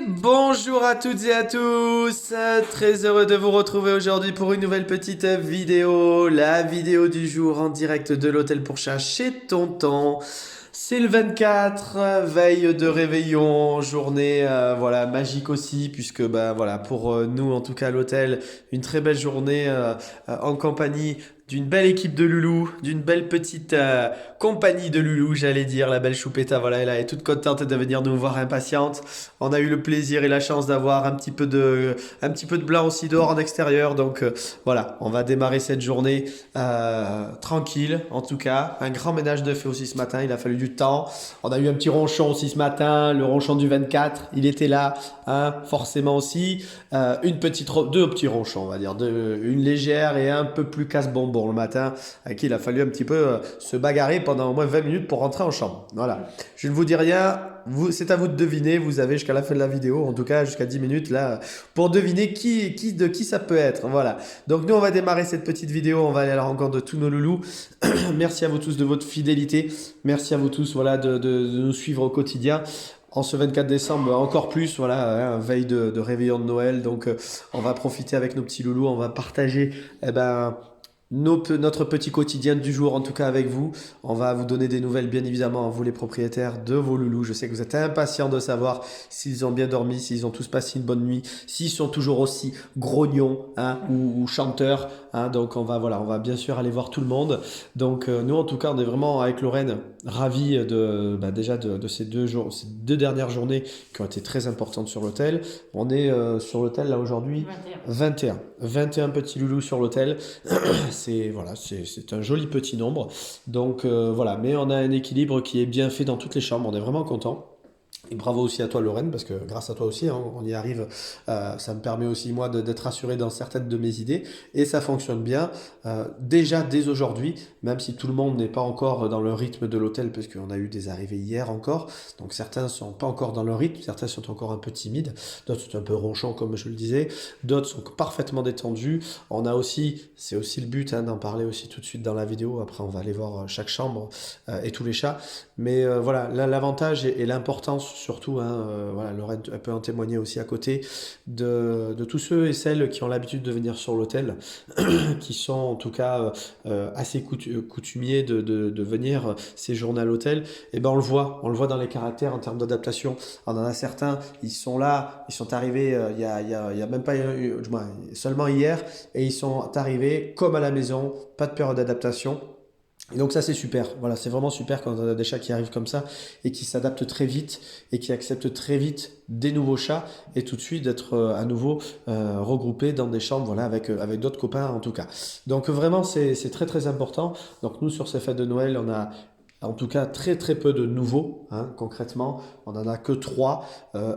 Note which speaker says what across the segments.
Speaker 1: Bonjour à toutes et à tous, très heureux de vous retrouver aujourd'hui pour une nouvelle petite vidéo, la vidéo du jour en direct de l'hôtel pour chat chez Tonton. C'est le 24, veille de réveillon, journée voilà magique aussi puisque voilà pour nous en tout cas à l'hôtel, une très belle journée en compagnie d'une belle équipe de loulous, d'une belle petite compagnie de loulous, j'allais dire, la belle Choupetta, voilà, elle est toute contente de venir nous voir impatiente. On a eu le plaisir et la chance d'avoir un petit peu de blanc aussi dehors en extérieur, donc voilà, on va démarrer cette journée tranquille, en tout cas. Un grand ménage de fait aussi ce matin, il a fallu du temps. On a eu un petit ronchon aussi ce matin, le ronchon du 24, il était là, hein, forcément aussi. Deux petits ronchons, on va dire, une légère et un peu plus casse-bonbon le matin, à qui il a fallu un petit peu se bagarrer pendant au moins 20 minutes pour rentrer en chambre. Voilà. Je ne vous dis rien, c'est à vous de deviner, vous avez jusqu'à la fin de la vidéo, en tout cas jusqu'à 10 minutes là, pour deviner de qui ça peut être. Voilà. Donc nous on va démarrer cette petite vidéo, on va aller à la rencontre de tous nos loulous. Merci à vous tous de votre fidélité, merci à vous tous voilà, de nous suivre au quotidien. En ce 24 décembre, encore plus, voilà, hein, veille de réveillon de Noël. Donc, on va profiter avec nos petits loulous, on va partager notre petit quotidien du jour, en tout cas avec vous. On va vous donner des nouvelles, bien évidemment, vous les propriétaires de vos loulous. Je sais que vous êtes impatients de savoir s'ils ont bien dormi, s'ils ont tous passé une bonne nuit, s'ils sont toujours aussi grognons hein, ou chanteurs. Hein, donc, on va bien sûr aller voir tout le monde. Donc, nous, en tout cas, on est vraiment, avec Lorraine, ravis déjà de ces ces deux dernières journées qui ont été très importantes sur l'hôtel. On est sur l'hôtel, là, aujourd'hui, 21 petits loulous sur l'hôtel. C'est un joli petit nombre. Donc voilà, mais on a un équilibre qui est bien fait dans toutes les chambres. On est vraiment content. Et bravo aussi à toi Lorraine, parce que grâce à toi aussi, hein, on y arrive. Ça me permet aussi moi d'être assuré dans certaines de mes idées. Et ça fonctionne bien. Déjà dès aujourd'hui, même si tout le monde n'est pas encore dans le rythme de l'hôtel, parce qu'on a eu des arrivées hier encore. Donc certains ne sont pas encore dans le rythme, certains sont encore un peu timides, d'autres sont un peu ronchons comme je le disais, d'autres sont parfaitement détendus. On a aussi, c'est aussi le but hein, d'en parler aussi tout de suite dans la vidéo. Après on va aller voir chaque chambre et tous les chats. Mais voilà, l'avantage et l'importance surtout, hein, voilà, Lorraine elle peut en témoigner aussi à côté, de tous ceux et celles qui ont l'habitude de venir sur l'hôtel, qui sont en tout cas assez coutumiers de venir séjourner à l'hôtel, et ben on le voit dans les caractères en termes d'adaptation. On en a certains, ils sont là, ils sont arrivés il y a même pas, seulement hier, et ils sont arrivés comme à la maison, pas de période d'adaptation. Et donc ça c'est super, voilà, c'est vraiment super quand on a des chats qui arrivent comme ça et qui s'adaptent très vite et qui acceptent très vite des nouveaux chats et tout de suite d'être à nouveau regroupés dans des chambres voilà, avec d'autres copains en tout cas. Donc vraiment c'est très très important. Donc nous sur ces fêtes de Noël on a en tout cas très très peu de nouveaux, hein, concrètement, on n'en a que 3.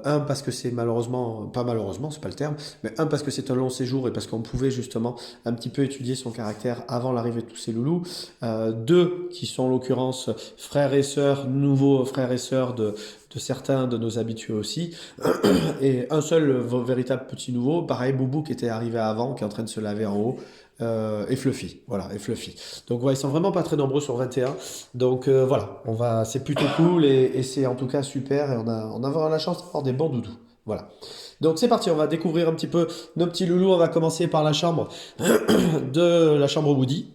Speaker 1: Un parce que c'est pas malheureusement, c'est pas le terme, mais un parce que c'est un long séjour et parce qu'on pouvait justement un petit peu étudier son caractère avant l'arrivée de tous ces loulous. Deux qui sont en l'occurrence frères et sœurs, nouveaux frères et sœurs de certains de nos habitués aussi. Et un seul véritable petit nouveau, pareil, Boubou qui était arrivé avant, qui est en train de se laver en haut. Et Fluffy, voilà, et Fluffy. Donc voilà, ils sont vraiment pas très nombreux sur 21. Donc voilà, c'est plutôt cool et c'est en tout cas super et on va avoir la chance d'avoir des bons doudous. Voilà. Donc c'est parti, on va découvrir un petit peu nos petits loulous. On va commencer par la chambre la chambre Woody.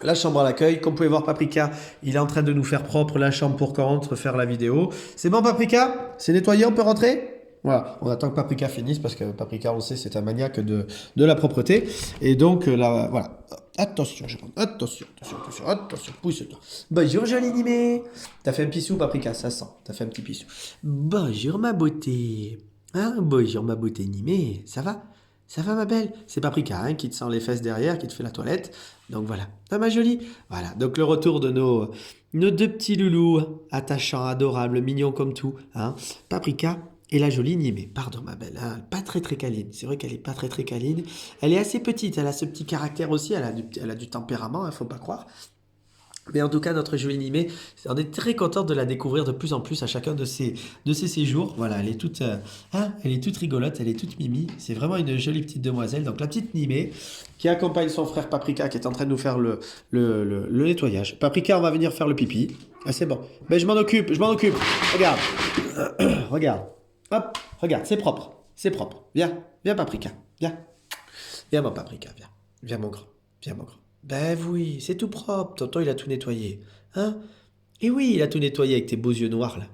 Speaker 1: La chambre à l'accueil, comme vous pouvez voir Paprika, il est en train de nous faire propre la chambre pour qu'on rentre faire la vidéo. C'est bon Paprika? C'est nettoyé, on peut rentrer? Voilà, on attend que Paprika finisse parce que Paprika, on sait, c'est un maniaque de la propreté. Et donc là, voilà. Attention, attention, pousse-toi. Bonjour joli Nimé. T'as fait un pissou Paprika, ça sent. T'as fait un petit pissou. Bonjour ma beauté. Hein, bonjour ma beauté Nimé. Ça va? Ça va ma belle? C'est Paprika hein, qui te sent les fesses derrière, qui te fait la toilette. Donc voilà. Ah ma jolie. Voilà, donc le retour de nos deux petits loulous, attachants, adorables, mignons comme tout. Hein. Paprika. Et la jolie Nimé, pardon ma belle, hein, pas très très câline, c'est vrai qu'elle est pas très très câline, elle est assez petite, elle a ce petit caractère aussi, elle a du tempérament, faut pas croire. Mais en tout cas, notre jolie Nimé, on est très content de la découvrir de plus en plus à chacun de ses séjours. Voilà, elle est toute rigolote, elle est toute mimi. C'est vraiment une jolie petite demoiselle. Donc la petite Nimé qui accompagne son frère Paprika qui est en train de nous faire le nettoyage. Paprika, on va venir faire le pipi. Ah, c'est bon. Ben, je m'en occupe. Regarde. Regarde. Hop, Regarde, c'est propre. C'est propre. Viens, viens Paprika. Viens. Viens mon Paprika, viens. Viens mon grand. Viens mon grand. Ben oui, c'est tout propre. Tonton, il a tout nettoyé. Hein? Et oui, il a tout nettoyé avec tes beaux yeux noirs là.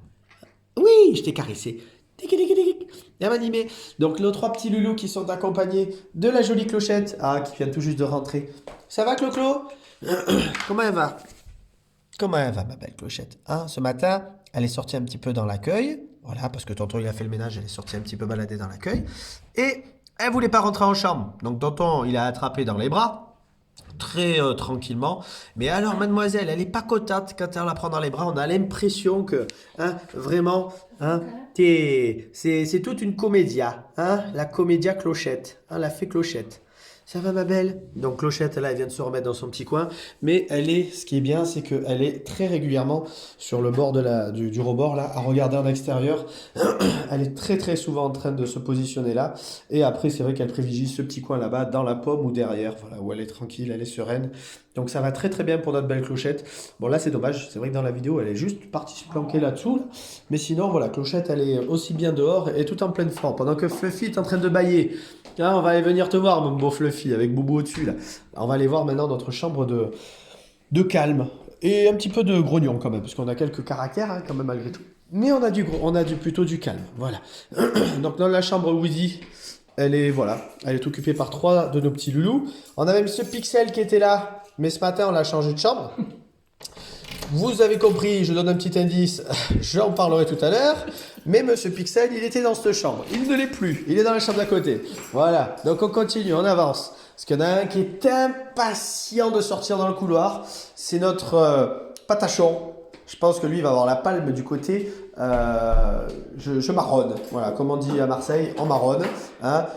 Speaker 1: Oui, je t'ai caressé. Tic, tic, tic, tic. Bien animé. Donc nos 3 petits loulous qui sont accompagnés de la jolie Clochette, qui vient tout juste de rentrer. Ça va Clo-Clo? Comment elle va? Comment elle va ma belle Clochette? Ce matin, elle est sortie un petit peu dans l'accueil. Voilà, parce que tonton il a fait le ménage, elle est sortie un petit peu balader dans l'accueil. Et elle voulait pas rentrer en chambre. Donc tonton, il a attrapé dans les bras. Très tranquillement. Mais alors, mademoiselle, elle est pas contente quand on la prend dans les bras. On a l'impression que, vraiment, c'est toute une comédia. La comédia Clochette. La fée Clochette. Ça va, ma belle? Donc, Clochette, là, elle vient de se remettre dans son petit coin. Mais ce qui est bien, c'est qu'elle est très régulièrement sur le bord du rebord, là, à regarder en extérieur. Elle est très, très souvent en train de se positionner là. Et après, c'est vrai qu'elle privilégie ce petit coin là-bas, dans la pomme ou derrière, voilà, où elle est tranquille, elle est sereine. Donc, ça va très, très bien pour notre belle Clochette. Bon, là, c'est dommage. C'est vrai que dans la vidéo, elle est juste partie se planquer là-dessous. Là. Mais sinon, voilà, Clochette, elle est aussi bien dehors et tout en pleine forme. Pendant que Fluffy est en train de bâiller. On va aller venir te voir, mon beau Fluffy, avec Boubou au-dessus, là. On va aller voir maintenant notre chambre de calme. Et un petit peu de grognon, quand même, parce qu'on a quelques caractères, quand même, malgré tout. Mais on a plutôt du calme, voilà. Donc, dans la chambre Woody, elle est occupée par 3 de nos petits loulous. On a même ce Pixel qui était là, mais ce matin, on l'a changé de chambre. Vous avez compris, je donne un petit indice, j'en parlerai tout à l'heure. Mais Monsieur Pixel, il était dans cette chambre. Il ne l'est plus, il est dans la chambre d'à côté. Voilà, donc on continue, on avance. Parce qu'il y en a un qui est impatient de sortir dans le couloir. C'est notre patachon. Je pense que lui, il va avoir la palme du côté je marronne. Voilà, comme on dit à Marseille, en marronne.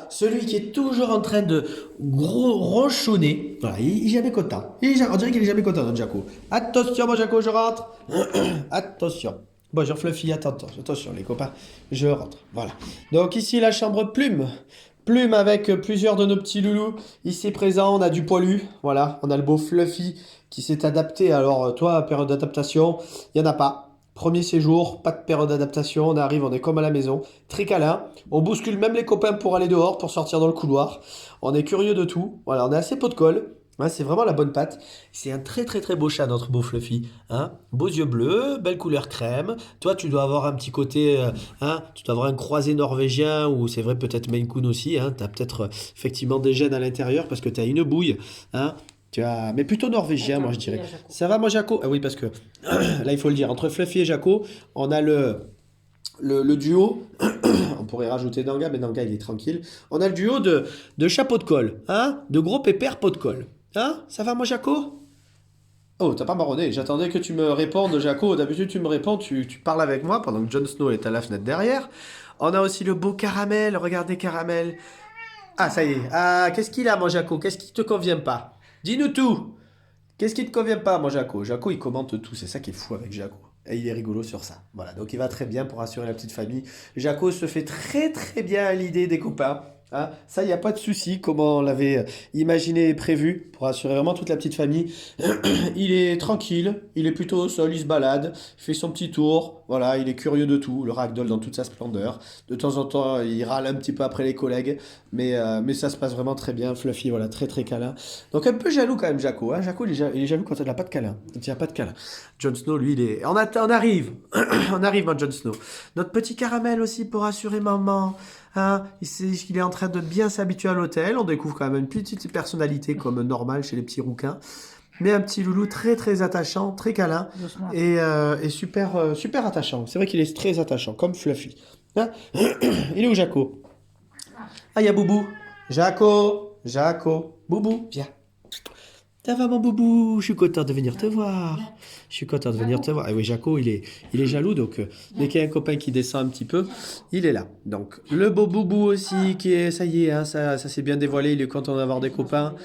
Speaker 1: Celui qui est toujours en train de gros ronchonner. Voilà, il est jamais content. On dirait qu'il est jamais content, notre Jaco. Attention, mon Jaco, je rentre. Attention. Bonjour Fluffy, attention les copains, je rentre. Voilà. Donc ici, la chambre Plume. Plume avec plusieurs de nos petits loulous. Ici présent, on a du poilu. Voilà, on a le beau Fluffy qui s'est adapté. Alors, toi, période d'adaptation, il n'y en a pas. Premier séjour, pas de période d'adaptation. On arrive, on est comme à la maison. Très câlin. On bouscule même les copains pour aller dehors, pour sortir dans le couloir. On est curieux de tout. Voilà, on est assez pot de colle. C'est vraiment la bonne patte. C'est un très très très beau chat, notre beau Fluffy. Beaux yeux bleus, belle couleur crème. Toi, tu dois avoir un petit côté, tu dois avoir un croisé norvégien ou c'est vrai peut-être Maine Coon aussi. Tu as peut-être effectivement des gènes à l'intérieur parce que tu as une bouille. Mais plutôt norvégien, moi je dirais. Ça va, moi Jaco? Ah oui, parce que là il faut le dire, entre Fluffy et Jaco, on a le duo. On pourrait rajouter Nanga, mais Nanga il est tranquille. On a le duo de chapeau de colle, de gros pépères pot de colle. Ça va, moi Jaco? Oh, t'as pas marronné. J'attendais que tu me répondes, Jaco. D'habitude, tu me réponds, tu parles avec moi pendant que Jon Snow est à la fenêtre derrière. On a aussi le beau Caramel. Regardez, Caramel. Ça y est. Qu'est-ce qu'il a, mon Jaco? Qu'est-ce qui te convient pas? Dis-nous tout. Qu'est-ce qui te convient pas, mon Jaco? Jaco, il commente tout. C'est ça qui est fou avec Jaco. Et il est rigolo sur ça. Voilà, donc il va très bien pour assurer la petite famille. Jaco se fait très très bien à l'idée des copains. Ça, il n'y a pas de souci, comment on l'avait imaginé et prévu, pour assurer vraiment toute la petite famille. Il est tranquille, il est plutôt au sol, il se balade, il fait son petit tour, voilà, il est curieux de tout, le ragdoll dans toute sa splendeur. De temps en temps, il râle un petit peu après les collègues, mais ça se passe vraiment très bien. Fluffy, voilà, très très câlin. Donc un peu jaloux quand même, Jaco. Jaco, il est jaloux quand il n'a pas de câlin. Il n'y a pas de câlin. Jon Snow, lui, il est... On arrive, on arrive, mon Jon Snow. Notre petit Caramel aussi pour assurer maman. Il est en train de bien s'habituer à l'hôtel. On découvre quand même une petite personnalité comme normale chez les petits rouquins. Mais un petit loulou très très attachant, très câlin et super, super attachant. C'est vrai qu'il est très attachant, comme Fluffy. Il est où Jaco? Il y a Boubou. Jaco, Boubou, viens. Ça va mon Boubou? Je suis content de venir te voir. Et oui, Jaco, il est jaloux, donc dès qu'il y a un copain qui descend un petit peu, il est là. Donc le beau Boubou aussi, ça y est, ça s'est bien dévoilé, il est content d'avoir des copains.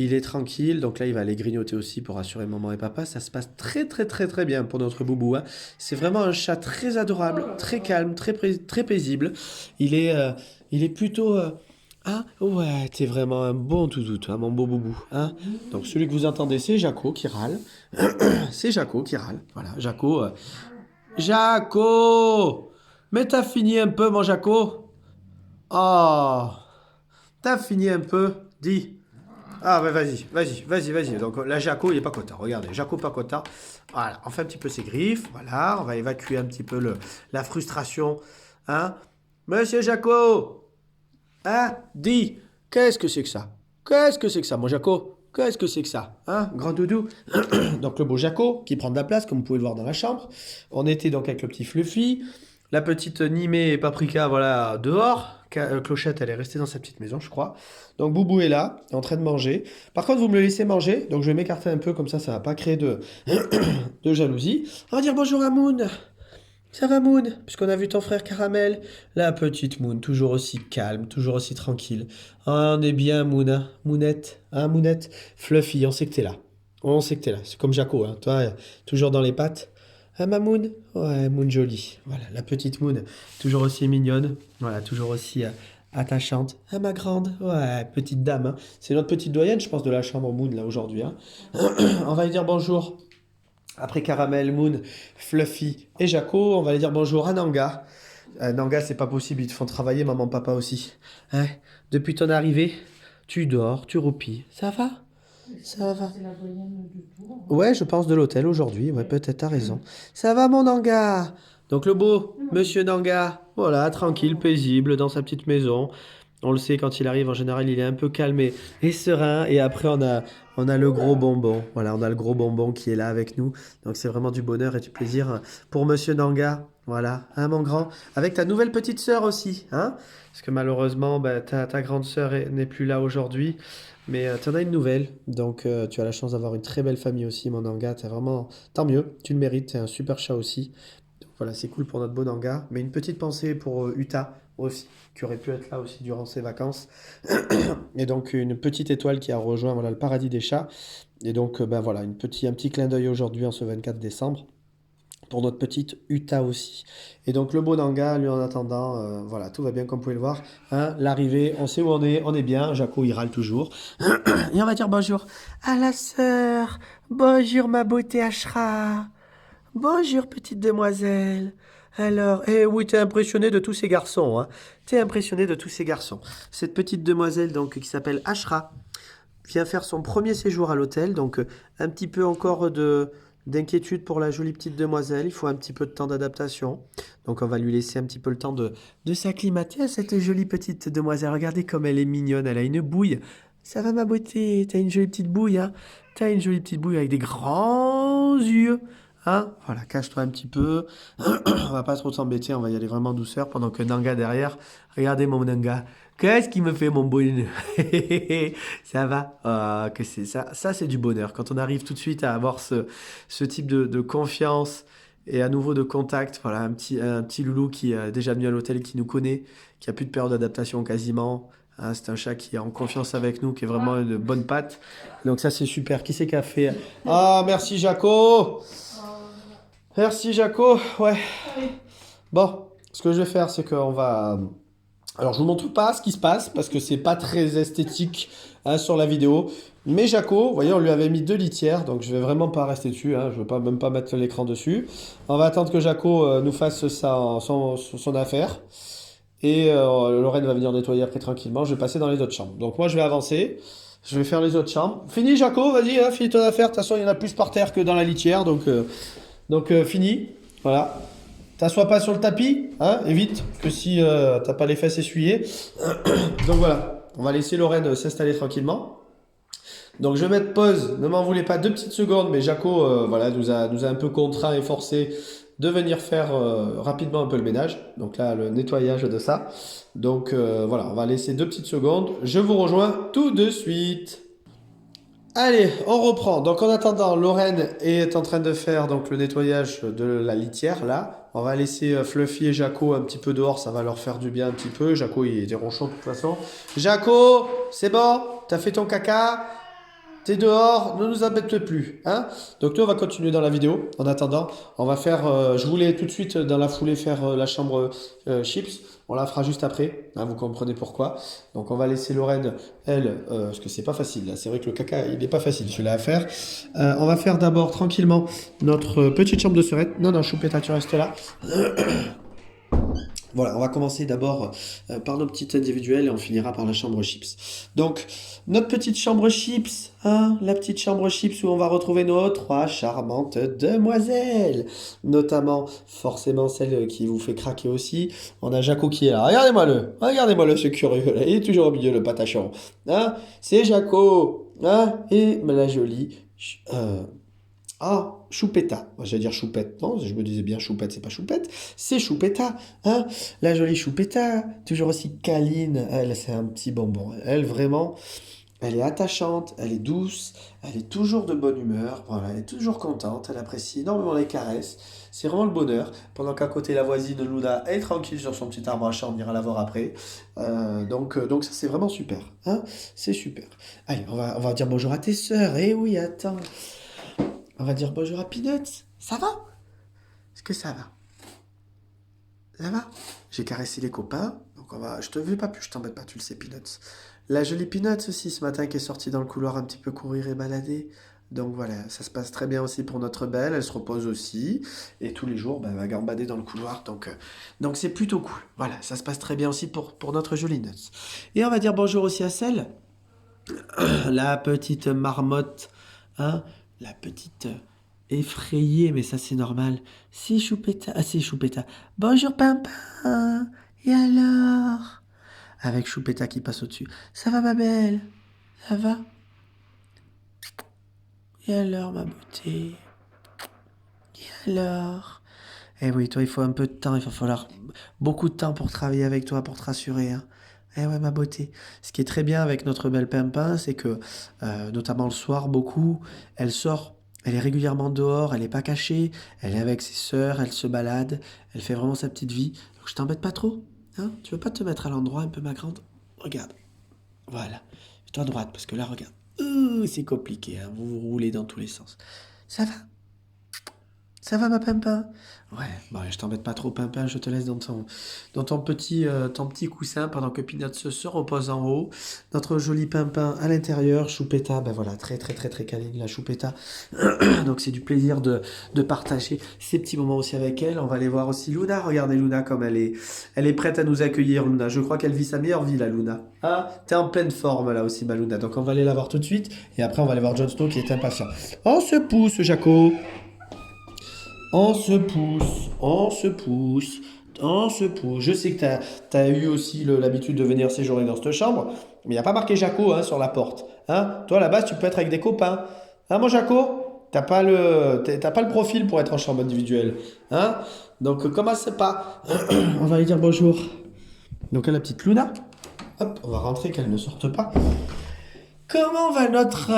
Speaker 1: Il est tranquille, donc là il va aller grignoter aussi pour rassurer maman et papa. Ça se passe très très très très bien pour notre Boubou. C'est vraiment un chat très adorable, très calme, très paisible. Il est plutôt... ouais, t'es vraiment un bon toutou, toi, mon beau Boubou. Donc celui que vous entendez, c'est Jaco qui râle. C'est Jaco qui râle. Voilà, Jaco. Jaco! Mais t'as fini un peu, mon Jaco? Oh, t'as fini un peu? Dis. Ah, ouais, vas-y. Donc là, Jaco, il est pas content. Regardez, Jaco pas content. Voilà, on fait un petit peu ses griffes. Voilà, on va évacuer un petit peu la frustration. Hein? Monsieur Jaco, hein? Dis, qu'est-ce que c'est que ça? Qu'est-ce que c'est que ça, mon Jaco? Qu'est-ce que c'est que ça? Hein? Grand doudou. Donc le beau Jaco qui prend de la place, comme vous pouvez le voir dans la chambre. On était donc avec le petit Fluffy. La petite Nimée et Paprika, voilà, dehors. Clochette, elle est restée dans sa petite maison, je crois. Donc Boubou est là, en train de manger. Par contre, vous me le laissez manger, donc je vais m'écarter un peu, comme ça va pas créer de jalousie. On va dire bonjour à Moon. Ça va Moon? Puisqu'on a vu ton frère Caramel. La petite Moon, toujours aussi calme, toujours aussi tranquille. Ah, on est bien Moon, hein? Mounette, hein Mounette? Fluffy, on sait que t'es là. On sait que t'es là. C'est comme Jaco, hein. Toi, toujours dans les pattes. Ah ma Moon? Ouais, Moon jolie. Voilà, la petite Moon, toujours aussi mignonne. Voilà, toujours aussi attachante. Ah ma grande? Ouais, petite dame, hein. C'est notre petite doyenne, je pense, de la chambre Moon, là, aujourd'hui, hein. On va lui dire bonjour. Après Caramel, Moon, Fluffy et Jaco, on va aller dire bonjour à Nanga. Nanga, c'est pas possible, ils te font travailler, maman, papa aussi. Hein? Depuis ton arrivée, tu dors, tu roupilles. Ça va? Ça va.
Speaker 2: C'est la doyenne du tour.
Speaker 1: Ouais, je pense de l'hôtel aujourd'hui. Ouais, peut-être, t'as raison. Ça va, mon Nanga? Donc, le beau monsieur Nanga, voilà, tranquille, paisible, dans sa petite maison. On le sait, quand il arrive, en général, il est un peu calme et serein. Et après, on a le gros bonbon. Voilà, on a le gros bonbon qui est là avec nous. Donc, c'est vraiment du bonheur et du plaisir pour monsieur Nanga. Voilà, hein, mon grand. Avec ta nouvelle petite sœur aussi, hein? Parce que malheureusement, bah, ta grande sœur n'est plus là aujourd'hui. Mais tu en as une nouvelle. Donc, tu as la chance d'avoir une très belle famille aussi, mon Nanga. T'as vraiment... Tant mieux, tu le mérites. T'es un super chat aussi. Donc, voilà, c'est cool pour notre beau Nanga. Mais une petite pensée pour Uta aussi, qui aurait pu être là aussi durant ses vacances. Et donc une petite étoile qui a rejoint voilà, le paradis des chats. Et donc ben voilà, un petit clin d'œil aujourd'hui en ce 24 décembre pour notre petite Uta aussi. Et donc le beau Nanga, lui en attendant, voilà, tout va bien comme vous pouvez le voir. Hein, l'arrivée, on sait où on est bien. Jaco, il râle toujours. Et on va dire bonjour à la sœur. Bonjour ma beauté Ashra. Bonjour petite demoiselle. Alors, eh oui, t'es impressionné de tous ces garçons, hein. T'es impressionné de tous ces garçons. Cette petite demoiselle, donc, qui s'appelle Ashra, vient faire son premier séjour à l'hôtel, donc un petit peu encore d'inquiétude pour la jolie petite demoiselle. Il faut un petit peu de temps d'adaptation. Donc, on va lui laisser un petit peu le temps de s'acclimater à cette jolie petite demoiselle. Regardez comme elle est mignonne, elle a une bouille. Ça va ma beauté, t'as une jolie petite bouille, hein. T'as une jolie petite bouille avec des grands yeux. Hein? Voilà, cache-toi un petit peu. On va pas trop s'embêter, on va y aller vraiment douceur pendant que Nanga derrière. Regardez mon Nanga. Qu'est-ce qu'il me fait mon bonhomme? Ça va? Ah, que c'est ça. Ça, c'est du bonheur. Quand on arrive tout de suite à avoir ce type de confiance et à nouveau de contact. Voilà, un petit loulou qui est déjà venu à l'hôtel et qui nous connaît, qui a plus de période d'adaptation quasiment. Hein, c'est un chat qui est en confiance avec nous, qui est vraiment une bonne patte. Donc ça, c'est super. Qui c'est qui a fait? Ah, merci Jaco! Merci Jaco, ouais. Bon, ce que je vais faire, c'est qu'on va... Alors, je vous montre pas ce qui se passe, parce que c'est pas très esthétique hein, sur la vidéo. Mais Jaco, vous voyez, on lui avait mis 2 litières, donc je vais vraiment pas rester dessus, hein, je vais même pas mettre l'écran dessus. On va attendre que Jaco nous fasse son affaire. Et Lorraine va venir nettoyer après tranquillement, je vais passer dans les autres chambres. Donc moi, je vais avancer, je vais faire les autres chambres. Fini Jaco, vas-y, hein, finis ton affaire, de toute façon, il y en a plus par terre que dans la litière, donc fini, voilà. T'assois pas sur le tapis, hein, évite que si t'as pas les fesses essuyées. Donc voilà, on va laisser Lorraine s'installer tranquillement. Donc je vais mettre pause, ne m'en voulez pas 2 petites secondes, mais Jaco voilà, nous a un peu contraint et forcé de venir faire rapidement un peu le ménage. Donc là, le nettoyage de ça. Donc voilà, on va laisser 2 petites secondes. Je vous rejoins tout de suite. Allez, on reprend. Donc en attendant, Lorraine est en train de faire donc le nettoyage de la litière là. On va laisser Fluffy et Jaco un petit peu dehors, ça va leur faire du bien un petit peu. Jaco il est ronchon de toute façon. Jaco, c'est bon? T'as fait ton caca? T'es dehors, ne nous embête plus, hein? Donc nous on va continuer dans la vidéo. En attendant, on va faire, je voulais tout de suite dans la foulée faire la chambre chips. On la fera juste après, hein, vous comprenez pourquoi. Donc on va laisser Lorraine, elle, parce que c'est pas facile. Là. C'est vrai que le caca, il n'est pas facile celui-là à faire. On va faire d'abord tranquillement notre petite chambre de sœurette. Non, Choupetta, tu restes là. Voilà, on va commencer d'abord par nos petites individuelles et on finira par la chambre chips. Donc, notre petite chambre chips, hein, la petite chambre chips où on va retrouver nos trois charmantes demoiselles. Notamment, forcément, celle qui vous fait craquer aussi. On a Jaco qui est là. Regardez-moi le, ce curieux là. Il est toujours au milieu, le patachon. Hein, c'est Jaco. Hein, et la jolie. Choupetta. Moi, j'allais dire choupette. Non, je me disais bien choupette, c'est pas choupette. C'est choupetta. Hein? La jolie choupetta. Toujours aussi câline. Elle, c'est un petit bonbon. Elle, vraiment, elle est attachante, elle est douce, elle est toujours de bonne humeur. Voilà, elle est toujours contente. Elle apprécie énormément les caresses. C'est vraiment le bonheur. Pendant qu'à côté, la voisine Luna est tranquille sur son petit arbre à chat. On ira la voir après. Donc ça, c'est vraiment super. Hein? C'est super. Allez, on va dire bonjour à tes sœurs. Eh oui, attends. On va dire bonjour à Peanuts. Ça va? Est-ce que ça va? Ça va? J'ai caressé les copains. Donc je te veux pas plus, je t'embête pas, tu le sais, Peanuts. La jolie Peanuts aussi ce matin qui est sortie dans le couloir un petit peu courir et balader. Donc voilà, ça se passe très bien aussi pour notre belle. Elle se repose aussi. Et tous les jours, elle va gambader dans le couloir. Donc c'est plutôt cool. Voilà, ça se passe très bien aussi pour notre jolie Nuts. Et on va dire bonjour aussi à celle, la petite marmotte, hein, la petite effrayée, mais ça c'est normal. C'est Choupetta, ah c'est Choupetta. Bonjour Pimpin, et alors? Avec Choupetta qui passe au-dessus. Ça va ma belle? Ça va? Et alors ma beauté? Et alors? Eh oui, toi il faut un peu de temps, il va falloir beaucoup de temps pour travailler avec toi, pour te rassurer, hein. Eh ouais, ma beauté. Ce qui est très bien avec notre belle Pimpin, c'est que, notamment le soir, beaucoup, elle sort, elle est régulièrement dehors, elle n'est pas cachée, elle est avec ses sœurs, elle se balade, elle fait vraiment sa petite vie. Donc je t'embête pas trop, hein? Tu veux pas te mettre à l'endroit un peu, ma grande? Regarde, voilà. Toi à droite, parce que là, regarde. C'est compliqué, hein? Vous vous roulez dans tous les sens. Ça va? Ça va, ma Pimpin? Ouais, bon, je t'embête pas trop, Pimpin, je te laisse dans ton petit coussin pendant que Peanuts se repose en haut. Notre joli Pimpin à l'intérieur, Choupetta, ben voilà, très très très très câline la Choupetta. Donc c'est du plaisir de partager ces petits moments aussi avec elle. On va aller voir aussi Luna. Regardez Luna comme elle est prête à nous accueillir, Luna. Je crois qu'elle vit sa meilleure vie, la Luna. Ah, t'es en pleine forme là aussi, ma Luna. Donc on va aller la voir tout de suite et après on va aller voir Jon Snow qui est impatient. On se pousse, Jaco. On se pousse, on se pousse, on se pousse. Je sais que t'as eu aussi l'habitude de venir séjourner dans cette chambre, mais il n'y a pas marqué Jaco hein, sur la porte. Hein? Toi, là-bas, tu peux être avec des copains. Hein, mon Jaco? T'as pas le profil pour être en chambre individuelle. Hein? Donc, commence pas. On va lui dire bonjour. Donc, à la petite Luna. Hop, on va rentrer qu'elle ne sorte pas. Comment va notre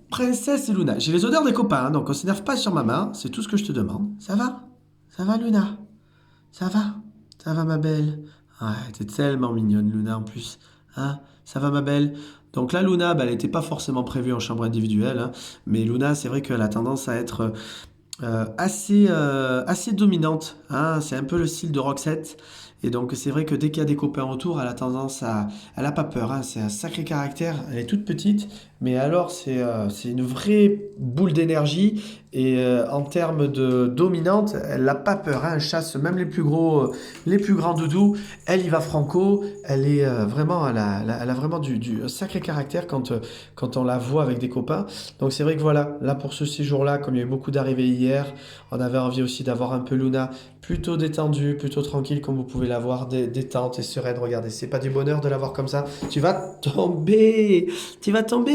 Speaker 1: princesse Luna? J'ai les odeurs des copains, hein, donc on s'énerve pas sur ma main, c'est tout ce que je te demande. Ça va? Ça va Luna? Ça va? Ça va ma belle? Ouais, t'es tellement mignonne Luna en plus. Hein? Ça va ma belle? Donc là Luna, elle n'était pas forcément prévue en chambre individuelle, hein, mais Luna, c'est vrai qu'elle a tendance à être assez dominante, hein. C'est un peu le style de Roxette. Et donc c'est vrai que dès qu'il y a des copains autour, elle a tendance à... Elle n'a pas peur, hein. C'est un sacré caractère. Elle est toute petite, mais alors c'est une vraie boule d'énergie. Et en termes de dominante, elle n'a pas peur, hein. Elle chasse même les plus grands doudous. Elle y va franco. Elle est vraiment, elle a vraiment du sacré caractère quand on la voit avec des copains. Donc c'est vrai que voilà, là pour ce séjour-là, comme il y a eu beaucoup d'arrivées hier, on avait envie aussi d'avoir un peu Luna plutôt détendue, plutôt tranquille, comme vous pouvez la voir, détente et sereine. Regardez, c'est pas du bonheur de la voir comme ça. Tu vas tomber,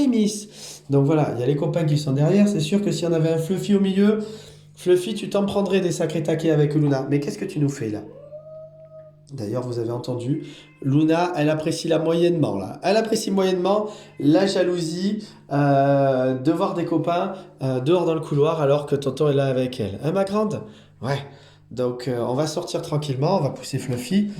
Speaker 1: Miss. Donc voilà, il y a les copains qui sont derrière. C'est sûr que si on avait un Fluffy au milieu, Fluffy, tu t'en prendrais des sacrés taquets avec Luna. Mais qu'est-ce que tu nous fais là? D'ailleurs, vous avez entendu, Luna, elle apprécie la moyennement là. Elle apprécie moyennement la jalousie de voir des copains dehors dans le couloir alors que tonton est là avec elle. Hein, ma grande? Ouais. Donc, on va sortir tranquillement, on va pousser Fluffy.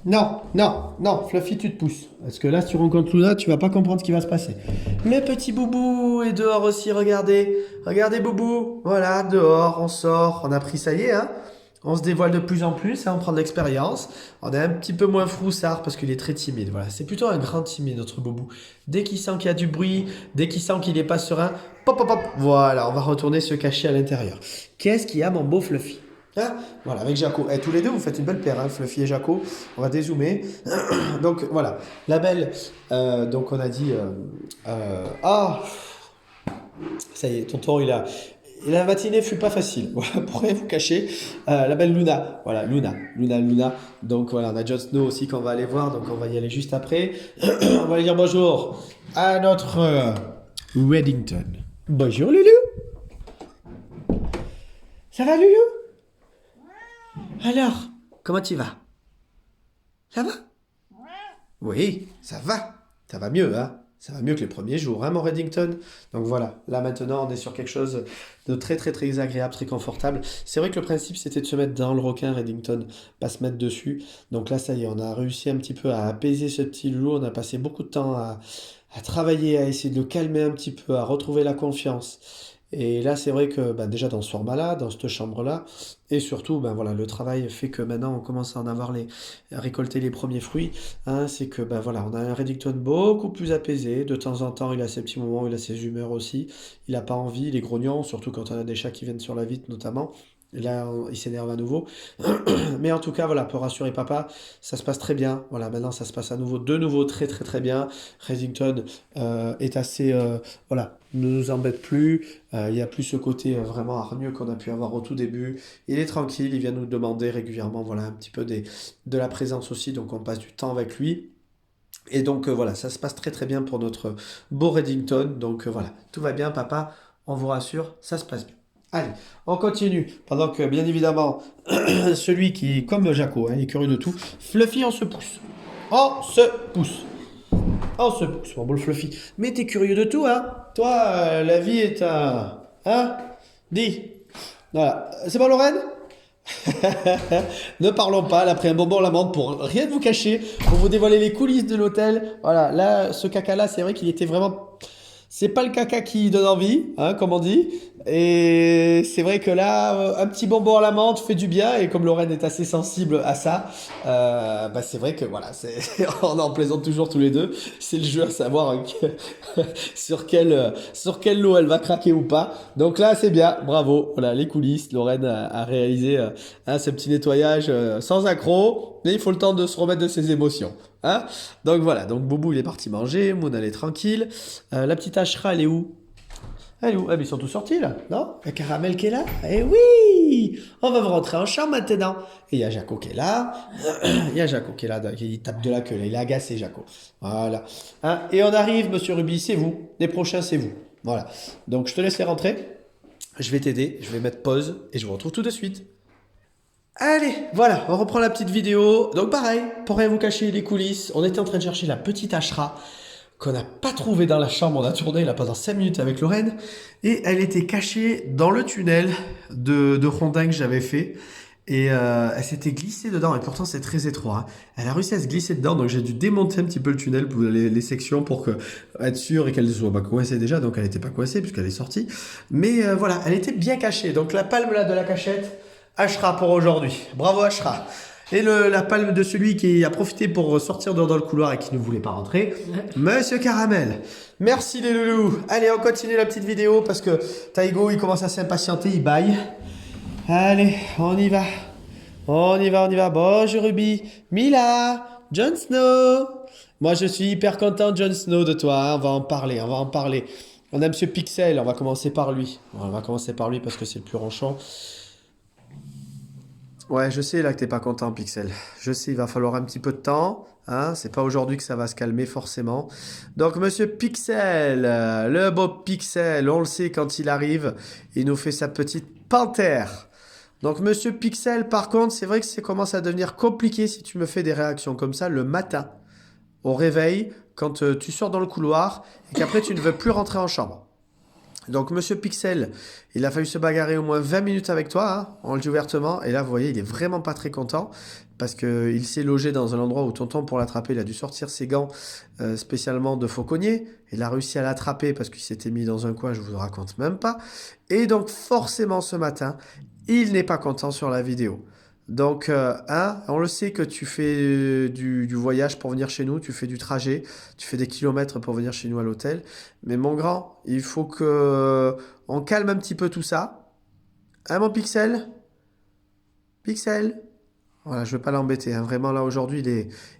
Speaker 1: Non, non, non, Fluffy, tu te pousses. Parce que là, si tu rencontres Luna, tu vas pas comprendre ce qui va se passer. Le petit Boubou est dehors aussi, regardez. Regardez Boubou. Voilà, dehors, on sort. On a pris, ça y est, hein. On se dévoile de plus en plus, hein, on prend de l'expérience. On est un petit peu moins froussard parce qu'il est très timide. Voilà, c'est plutôt un grand timide, notre Boubou. Dès qu'il sent qu'il y a du bruit, dès qu'il sent qu'il n'est pas serein, pop, pop, pop. Voilà, on va retourner se cacher à l'intérieur. Qu'est-ce qu'il y a, mon beau Fluffy? Hein, voilà, avec Jaco. Et tous les deux, vous faites une belle paire, hein, Fluffy et Jaco. On va dézoomer. Donc voilà, la belle. Donc on a dit. Ah, ça y est, tonton, la matinée fut pas facile. Voilà, pour rien vous cacher. La belle Luna. Voilà, Luna. Donc voilà, on a Jon Snow aussi qu'on va aller voir. Donc on va y aller juste après. On va aller dire bonjour à notre Reddington. Bonjour Loulou. Ça va Loulou? Alors, comment tu vas? Ça va? Oui, ça va. Ça va mieux, hein? Ça va mieux que les premiers jours, hein, mon Reddington? Donc voilà, là maintenant, on est sur quelque chose de très très très agréable, très confortable. C'est vrai que le principe, c'était de se mettre dans le requin, Reddington, pas se mettre dessus. Donc là, ça y est, on a réussi un petit peu à apaiser ce petit loulou. On a passé beaucoup de temps à travailler, à essayer de le calmer un petit peu, à retrouver la confiance. Et là, c'est vrai que ben, déjà dans ce format-là, dans cette chambre-là, et surtout, ben voilà, le travail fait que maintenant on commence à en avoir à récolter les premiers fruits. Hein, c'est que ben voilà, on a un Reddington beaucoup plus apaisé. De temps en temps, il a ses petits moments, il a ses humeurs aussi. Il n'a pas envie, il est grognon, surtout quand on a des chats qui viennent sur la vitre notamment. Et là, il s'énerve à nouveau. Mais en tout cas, voilà, pour rassurer papa, ça se passe très bien. Voilà, maintenant ça se passe de nouveau très très très bien. Reddington est assez, voilà, ne nous embête plus. Il n'y a plus ce côté vraiment hargneux qu'on a pu avoir au tout début. Il est tranquille, il vient nous demander régulièrement, voilà, un petit peu de la présence aussi. Donc on passe du temps avec lui. Et donc voilà, ça se passe très très bien pour notre beau Reddington. Donc voilà, tout va bien, papa. On vous rassure, ça se passe bien. Allez, on continue. Pendant que, bien évidemment, celui qui, comme Jaco, hein, il est curieux de tout, Fluffy, on se pousse. On se pousse. On se pousse, mon beau Fluffy. Mais t'es curieux de tout, hein? Toi, la vie est un... Hein? Dis. Voilà. C'est bon, Lorraine? Ne parlons pas, elle a pris un bonbon à l'amande pour rien vous cacher, pour vous dévoiler les coulisses de l'hôtel. Voilà, là, ce caca-là, c'est vrai qu'il était vraiment... C'est pas le caca qui donne envie, hein, comme on dit. Et c'est vrai que là, un petit bonbon à la menthe fait du bien. Et comme Lorraine est assez sensible à ça, bah c'est vrai que voilà, on en plaisante toujours tous les deux. C'est le jeu à savoir sur quel lot elle va craquer ou pas. Donc là, c'est bien, bravo. Voilà, les coulisses. Lorraine a réalisé ce petit nettoyage sans accroc. Mais il faut le temps de se remettre de ses émotions. Hein, donc voilà, donc Boubou il est parti manger, Moon elle est tranquille. La petite Ashra elle est où? Elle est où? Ah mais ils sont tous sortis là, non? Il y a Caramel qui est là? Eh oui! On va vous rentrer en chambre maintenant. Et il y a Jaco qui est là. Il y a Jaco qui est là, qui tape de la queue là, il est agacé Jaco. Voilà. Hein, et on arrive, monsieur Ruby, c'est vous. Les prochains c'est vous. Voilà. Donc je te laisse les rentrer. Je vais t'aider, je vais mettre pause et je vous retrouve tout de suite. Allez, voilà, on reprend la petite vidéo. Donc pareil, pour rien vous cacher les coulisses, on était en train de chercher la petite Ashra qu'on n'a pas trouvée dans la chambre. On a tourné là pendant 5 minutes avec Lorraine et elle était cachée dans le tunnel de rondin que j'avais fait. Et elle s'était glissée dedans, et pourtant c'est très étroit. Hein. Elle a réussi à se glisser dedans, donc j'ai dû démonter un petit peu le tunnel pour les sections pour être sûr et qu'elle ne soit pas coincée déjà. Donc elle n'était pas coincée puisqu'elle est sortie. Mais voilà, elle était bien cachée. Donc la palme là de la cachette, Ashra pour aujourd'hui. Bravo Ashra. Et la palme de celui qui a profité pour sortir dans le couloir et qui ne voulait pas rentrer, Monsieur Caramel. Merci les loulous. Allez, on continue la petite vidéo parce que Taigo il commence à s'impatienter, il baille. Allez, on y va. On y va. Bonjour Ruby. Mila. Jon Snow. Moi je suis hyper content Jon Snow de toi. Hein. On va en parler. On a Monsieur Pixel, on va commencer par lui. On va commencer par lui parce que c'est le plus ronchon. Ouais, je sais là que t'es pas content, Pixel. Je sais, il va falloir un petit peu de temps. Hein, c'est pas aujourd'hui que ça va se calmer forcément. Donc, Monsieur Pixel, le beau Pixel, on le sait quand il arrive, il nous fait sa petite panthère. Donc, Monsieur Pixel, par contre, c'est vrai que ça commence à devenir compliqué si tu me fais des réactions comme ça le matin, au réveil, quand tu sors dans le couloir et qu'après tu ne veux plus rentrer en chambre. Donc, Monsieur Pixel, il a fallu se bagarrer au moins 20 minutes avec toi, hein, on le dit ouvertement. Et là, vous voyez, il est vraiment pas très content parce qu'il s'est logé dans un endroit où tonton, pour l'attraper, il a dû sortir ses gants spécialement de fauconnier. Il a réussi à l'attraper parce qu'il s'était mis dans un coin, je vous le raconte même pas. Et donc, forcément, ce matin, il n'est pas content sur la vidéo. Donc, hein, on le sait que tu fais du voyage pour venir chez nous, tu fais du trajet, tu fais des kilomètres pour venir chez nous à l'hôtel. Mais mon grand, il faut que on calme un petit peu tout ça. Hein, mon Pixel? Pixel. Voilà, je veux pas l'embêter, hein. Vraiment là aujourd'hui,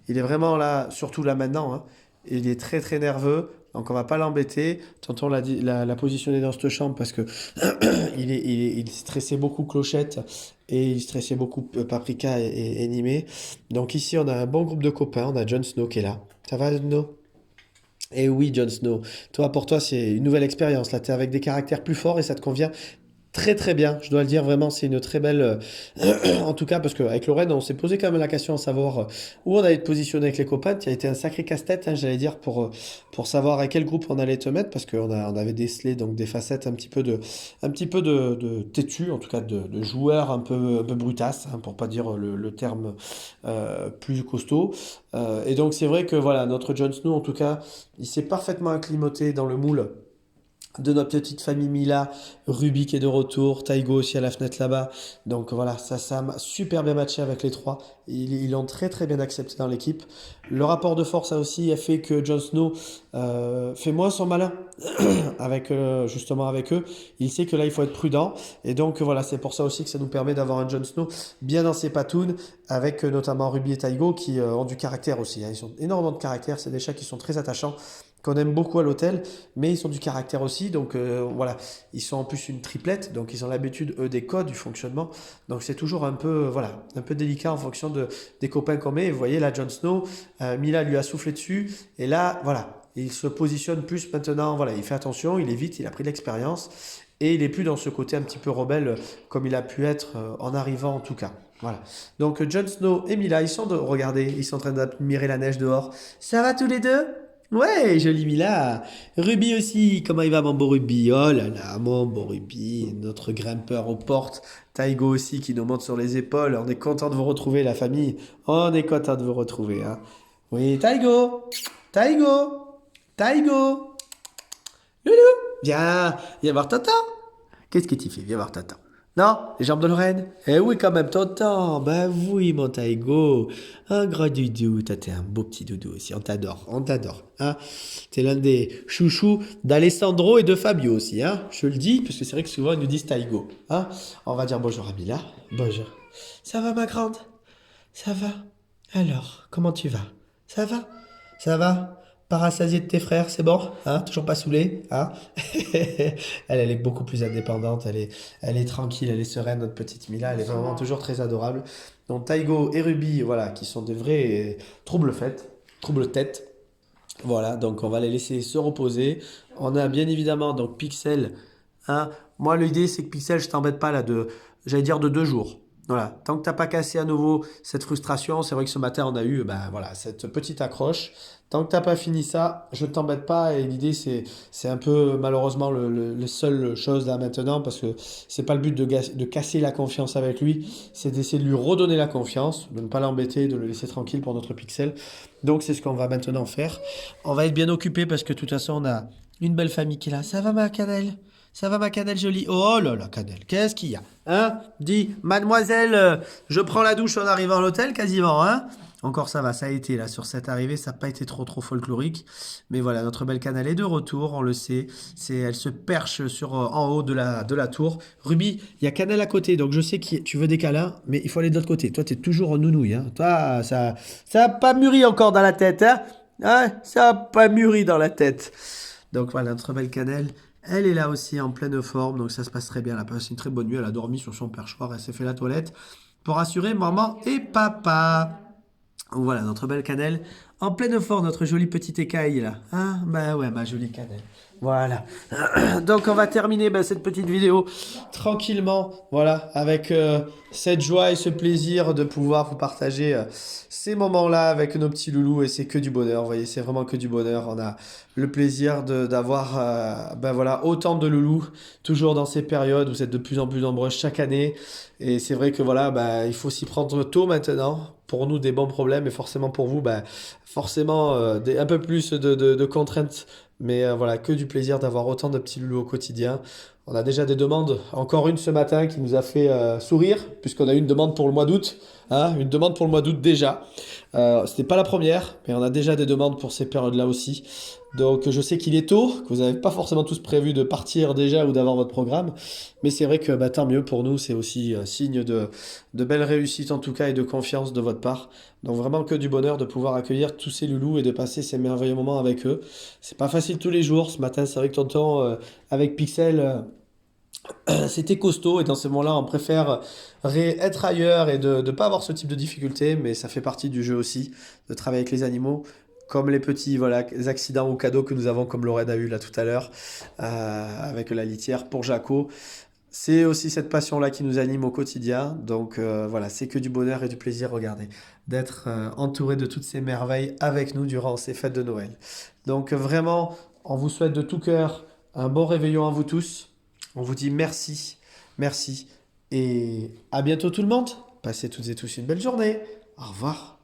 Speaker 1: il est vraiment là, surtout là maintenant, hein. Il est très très nerveux, donc on va pas l'embêter. Tantôt la positionner dans cette chambre parce que il stressait beaucoup Clochette et il stressait beaucoup Paprika et Nimé. Donc ici on a un bon groupe de copains, on a Jon Snow qui est là. Ça va Jon Snow? Eh oui, Jon Snow. Pour toi, c'est une nouvelle expérience. Là, tu es avec des caractères plus forts et ça te convient très très bien. Je dois le dire, vraiment, c'est une très belle. En tout cas, parce qu'avec Lorraine, on s'est posé quand même la question à savoir où on allait te positionner avec les copains. Tu as été un sacré casse-tête, hein, j'allais dire, pour savoir à quel groupe on allait te mettre, parce on avait décelé donc, des facettes un petit peu de têtu, en tout cas de joueur un peu brutasse, hein, pour pas dire le terme plus costaud. Et donc, c'est vrai que voilà, notre Jon Snow, en tout cas, il s'est parfaitement acclimaté dans le moule de notre petite famille Mila, Ruby qui est de retour, Taigo aussi à la fenêtre là-bas. Donc voilà, ça m'a super bien matché avec les trois. Ils l'ont très très bien accepté dans l'équipe. Le rapport de force a aussi fait que Jon Snow fait moins son malin justement avec eux. Il sait que là il faut être prudent. Et donc voilà, c'est pour ça aussi que ça nous permet d'avoir un Jon Snow bien dans ses patounes, avec notamment Ruby et Taigo qui ont du caractère aussi, hein. Ils ont énormément de caractère, c'est des chats qui sont très attachants, qu'on aime beaucoup à l'hôtel, mais ils ont du caractère aussi. Donc voilà, ils sont en plus une triplette, donc ils ont l'habitude, eux, des codes, du fonctionnement. Donc c'est toujours un peu, voilà, un peu délicat en fonction des copains qu'on met. Et vous voyez, là, Jon Snow, Mila lui a soufflé dessus, et là, voilà, il se positionne plus maintenant, voilà, il fait attention, il évite, il a pris de l'expérience, et il n'est plus dans ce côté un petit peu rebelle comme il a pu être en arrivant en tout cas. Voilà. Donc Jon Snow et Mila, regardez, ils sont en train d'admirer la neige dehors. Ça va tous les deux? Ouais, joli Mila. Ruby aussi, comment il va mon beau Ruby? Oh là là, mon beau Ruby, notre grimpeur aux portes. Taigo aussi qui nous monte sur les épaules. On est content de vous retrouver, la famille. On est content de vous retrouver, hein. Oui, Taigo, Taigo, Taigo. Loulou, viens voir Tonton. Qu'est-ce que tu fais? Viens voir Tonton. Non, les jambes de Lorraine? Eh oui, quand même, Tonton. Ben oui, mon Taïgo. Un gros doudou. Toi, t'es un beau petit doudou aussi. On t'adore. Hein? T'es l'un des chouchous d'Alessandro et de Fabio aussi. Hein? Je le dis, parce que c'est vrai que souvent, ils nous disent Taïgo. Hein? On va dire bonjour à Mila. Bonjour. Ça va, ma grande? Ça va? Alors, comment tu vas? Ça va? Ça va? Parasasié de tes frères, c'est bon? Hein? Toujours pas saoulé? Hein? Elle est beaucoup plus indépendante, elle est tranquille, elle est sereine, notre petite Mila, elle est vraiment toujours très adorable. Donc Taigo et Ruby, voilà, qui sont des vrais trouble-tête. Voilà, donc on va les laisser se reposer. On a bien évidemment donc Pixel, hein. Moi l'idée c'est que Pixel, je t'embête pas là j'allais dire de 2 jours. Voilà, tant que t'as pas cassé à nouveau cette frustration, c'est vrai que ce matin on a eu ben, voilà, cette petite accroche. Tant que t'as pas fini ça, je t'embête pas et l'idée c'est un peu malheureusement le seule chose là maintenant parce que c'est pas le but de casser la confiance avec lui, c'est d'essayer de lui redonner la confiance, de ne pas l'embêter, de le laisser tranquille pour notre Pixel. Donc c'est ce qu'on va maintenant faire. On va être bien occupé parce que de toute façon on a une belle famille qui est là. Ça va ma cannelle? Ça va ma cannelle jolie? Oh là là, cannelle, qu'est-ce qu'il y a? Hein? Dis, mademoiselle, je prends la douche en arrivant à l'hôtel quasiment, hein? Encore ça va, ça a été là sur cette arrivée, ça n'a pas été trop folklorique. Mais voilà, notre belle cannelle est de retour, on le sait. Elle se perche en haut de la tour. Ruby, il y a cannelle à côté, donc je sais que tu veux des câlins, mais il faut aller de l'autre côté. Toi, tu es toujours en nounouille, hein? Toi, ça n'a pas mûri encore dans la tête, hein? Hein? Ça n'a pas mûri dans la tête. Donc voilà, notre belle cannelle. Elle est là aussi en pleine forme, donc ça se passe très bien. Elle a passé une très bonne nuit, elle a dormi sur son perchoir, elle s'est fait la toilette pour assurer maman et papa. Voilà, notre belle cannelle. En pleine forme, notre jolie petite écaille là. Hein? Bah ouais, ma jolie cannelle. Voilà. Donc on va terminer cette petite vidéo tranquillement, voilà, avec cette joie et ce plaisir de pouvoir vous partager ces moments-là avec nos petits loulous et c'est que du bonheur, vous voyez, c'est vraiment que du bonheur. On a le plaisir d'avoir voilà, autant de loulous, toujours dans ces périodes où vous êtes de plus en plus nombreux chaque année. Et c'est vrai que voilà, il faut s'y prendre tôt maintenant. Pour nous, des bons problèmes et forcément pour vous, forcément un peu plus de contraintes. Mais voilà, que du plaisir d'avoir autant de petits loulous au quotidien. On a déjà des demandes, encore une ce matin qui nous a fait sourire, puisqu'on a eu une demande pour le mois d'août, hein, une demande pour le mois d'août déjà. C'était pas la première, mais on a déjà des demandes pour ces périodes-là aussi. Donc je sais qu'il est tôt, que vous n'avez pas forcément tous prévu de partir déjà ou d'avoir votre programme, mais c'est vrai que bah, tant mieux pour nous, c'est aussi signe de belle réussite en tout cas et de confiance de votre part. Donc vraiment que du bonheur de pouvoir accueillir tous ces loulous et de passer ces merveilleux moments avec eux. C'est pas facile tous les jours. Ce matin, c'est vrai que tonton, avec Pixel, c'était costaud et dans ces moments-là, on préfère être ailleurs et de ne pas avoir ce type de difficulté, mais ça fait partie du jeu aussi, de travailler avec les animaux, comme les petits voilà, les accidents ou cadeaux que nous avons, comme Lorraine a eu là tout à l'heure, avec la litière pour Jaco. C'est aussi cette passion-là qui nous anime au quotidien, donc voilà, c'est que du bonheur et du plaisir, regardez, d'être entouré de toutes ces merveilles avec nous durant ces fêtes de Noël. Donc vraiment, on vous souhaite de tout cœur un bon réveillon à vous tous. On vous dit merci, merci et à bientôt tout le monde. Passez toutes et tous une belle journée. Au revoir.